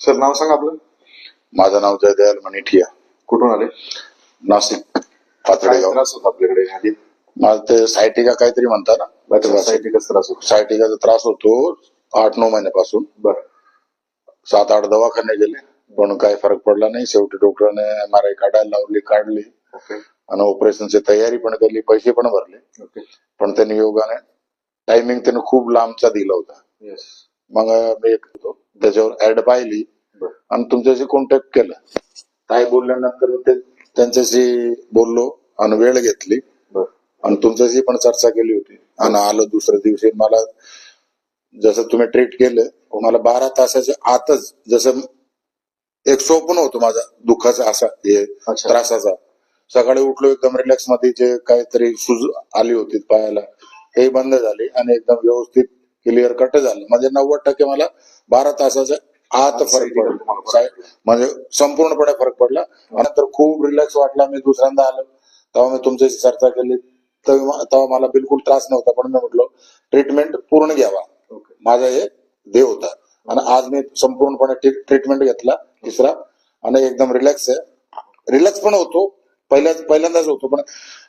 Sir नाव सांगा आपलं. माझं नाव जयदयाल मनीठिया. कुठून आले? नाशिक काय पाथर्डीगाव. त्रास होता आपल्याकडे आधी? मला ते सायटिका काहीतरी म्हणता ना, सायटिकाचा त्रास होता. सायटिकाचा त्रास होतो 8-9 महिन्यापासून. बरं. 7-8 दवाखाने गेले पण काही फरक पडला नाही. शेवटी डॉक्टरने MRI काढायला लावली, काढली ओके आणि ऑपरेशनची तयारी पण केली, पैसे पण भरले. ओके पण त्यांनी योगाने टायमिंग त्याने खूप लांबचा दिला होता. येस. मग मी त्याच्यावर ऍड पाहिली बरं. आणि तुमच्याशी कॉन्टॅक्ट केलं. काय बोलल्यानंतर ते त्यांच्याशी बोललो आणि वेळ घेतली बरं. आणि तुमच्याशी पण चर्चा केली होती आणि आलो दुसऱ्या दिवशी. मला जसं तुम्ही ट्रीट केलं, मला 12 तासाच्या आतच जसं एक स्वप्न होतं माझा दुःखाचा असा हे अच्छा. त्रासाचा. सकाळी उठलो एकदम रिलॅक्स मध्ये, जे काहीतरी सूज आली होती पायाला हे बंद झाली आणि एकदम व्यवस्थित क्लिअर कट झालं. म्हणजे 90% मला 12 तासाच्या आत फरक पडला, म्हणजे संपूर्णपणे फरक पडला. आणि नंतर खूप रिलॅक्स वाटला. मी दुसऱ्यांदा आलो तेव्हा मी तुमच्याशी चर्चा केली, तेव्हा मला बिलकुल त्रास नव्हता. पण मी म्हटलो ट्रीटमेंट पूर्ण घ्यावा, माझा हे देव होता. आणि आज मी संपूर्णपणे ट्रीटमेंट घेतला तिसरा आणि एकदम रिलॅक्स आहे. रिलॅक्स पण होतो, पहिल्यांदाच होतो, पण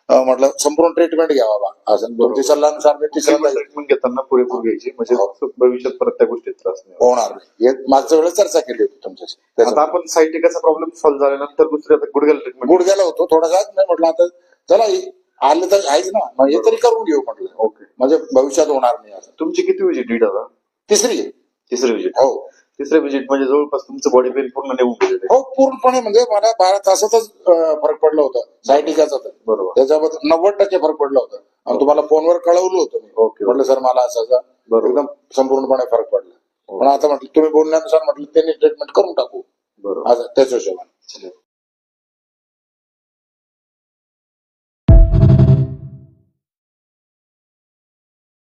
म्हटलं संपूर्ण ट्रीटमेंट घ्यावा असं तुमच्या सल्ल्यानुसार मी तिसऱ्यांदा ट्रीटमेंट घेताना पुरेपूर घ्यायची, म्हणजे भविष्यात परत त्या गोष्टीत त्रास नाही होणार नाही. हे मागच्या वेळेस चर्चा केली होती तुमच्याशी. आता आपण सायटिकाचा प्रॉब्लेम सॉल्व्ह झाल्यानंतर दुसऱ्या गुडघ्याला ट्रीटमेंट गुडघ्याला होतो थोडासा. नाही म्हटलं आता चला आलं तर आहेच ना, मग हे तरी करून घेऊ म्हटलं. ओके. म्हणजे भविष्यात होणार नाही असं. तुमची किती विजिट डीड आता? तिसरी विजिट. हो. तिसरे विजिट म्हणजे जवळपास तुमचं बॉडी पेन पूर्ण निघून गेलेलं आहे. हो पूर्णपणे. म्हणजे मला 12 तासातच फरक पडला होता सायटिकाचा. तर बरोबर. त्याच्याबद्दल 90% फरक पडला होता आणि तुम्हाला फोनवर कळवलं होतं मी. ओके. म्हटलं सर मला असा एकदम संपूर्णपणे फरक पडला. पण आता म्हटलं तुम्ही बोलण्यानुसार म्हटलं त्यांनी ट्रीटमेंट करून टाकू बरोबर. आज त्याच्या हिशोबाने.